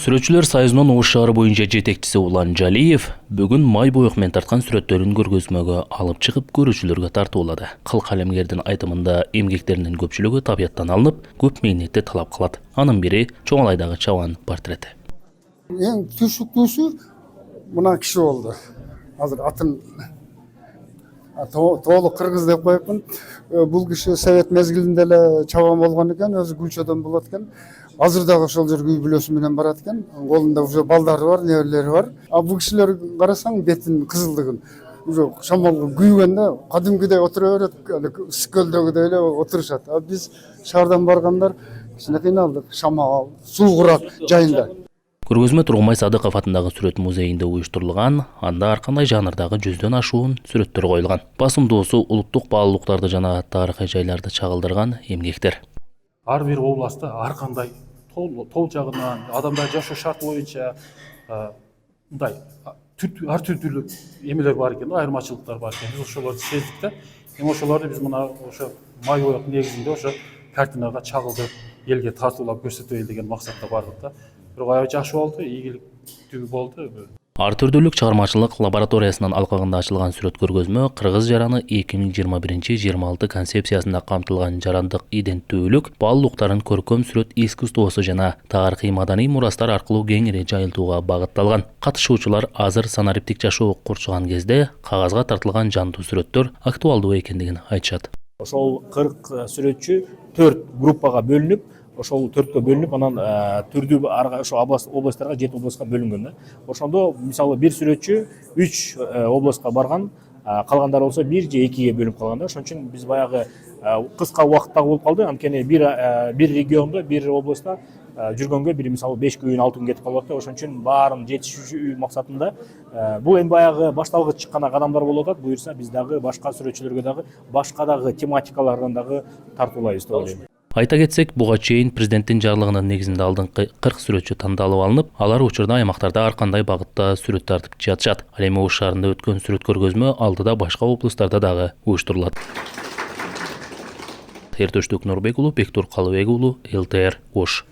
Сүрөтчүлөр союзунун Ош шаары боюнча жетекчиси Улан Жалиев бүгүн май боек менен тарткан сүрөттөрүн көргөзмөгө алып чыгып көрүүчүлөргө тартуулады. Кыл калемгердин айтымында эмгектеринин көпчүлүгү табияттан алынып, көп мээнетти талап кылат. Анын бири Чоңалайдагы чабан портрети. Эң түшүктүүсү мына киши болду. Азыр атын толук кыргыз деп коюпмун. Бул киши совет мезгилинде эле чабан болгон экен, өзү Гүлчөдөн болот экен. Азыр дагы ошол жерге үй бүлөсү менен барат экен. Колунда уже балдары бар, неберелери бар. А бул кишилер карасаң бетинин кызылдыгын уже шамалга күйгөндө кадимкидей отура берет, үскөлдөгүдөй эле отурушат. А биз шаардан баргандар кичине кыйналдык. Шамал, суу курак жайында. Көргөзмө Тургунбай Садыков атындагы сүрөт музейинде уюштурулган, анда ар кандай жанрдагы 100дөн ашуун сүрөттөр коюлган. Басымдуусу улуттук баалуулуктарды жана тарыхый жайларды чагылдырган эмгектер. Ар бир областта ар кандай тол жагынан, адамдар жашоо шарты боюнча мындай ар түрдүү эмелер бар экен, айырмачылыктар бар экен. Биз ошолорду сездик да. Ошолорду биз мына ошо май боек негизинде ошо картинага чагылдырып, элге тартуулап көрсөтөйүн деген максатта бардык да. Бирок аябай жакшы болду, ийгиликтүү болду. Ар түрдүүлүк чыгармачылык лабораториясынын алкагында ачылган сүрөт көргөзмө кыргыз жараны 2021-26 концепциясында камтылган жарандык иденттүүлүк, баалуулуктарын көркөм сүрөт искусствосу жана тарыхый маданий мурастар аркылуу кеңири жайылтууга багытталган. Катышуучулар азыр санариптик жашоо курчуган кезде кагазга тартылган жандуу сүрөттөр актуалдуу экендигин айтышат. Ошол 40 сүрөтчү 4 группага бөлүнүп, ошол 4кө бөлүнүп, анан түрдүү ошо областтарга 7 областка бөлүнгөн да. Ошондо мисалы бир сүрөтчү 3 областка барган, калгандары болсо 1 же 2ге бөлүнүп калган да. Ошон үчүн биз баягы кыска убакытта болуп калды. Анткени бир региондо, бир областта жүргөнгө бир мисалы 5 күн, 6 күн кетип калат да. Ошон үчүн баарын жетишүү максатында бул эми баягы башталгыч гана кадамдар болуп атат. Буюрса биз дагы башка сүрөтчүлөргө дагы башка дагы тематикалардан дагы тартуулайбыз деп ойлойм. Айта кетсек, буга чейин президенттин жарлыгынын негизинде алдыңкы 40 сүрөтчү тандалып алынып, алар учурда аймактарда ар кандай багытта сүрөт тартып жатышат. Ал эми Ош шаарында өткөн сүрөт көргөзмө алдыда башка облустарда дагы уюштурулат. Эртөштүк Нурбек уулу, Бектур Калыбек уулу, ЛТР Ош.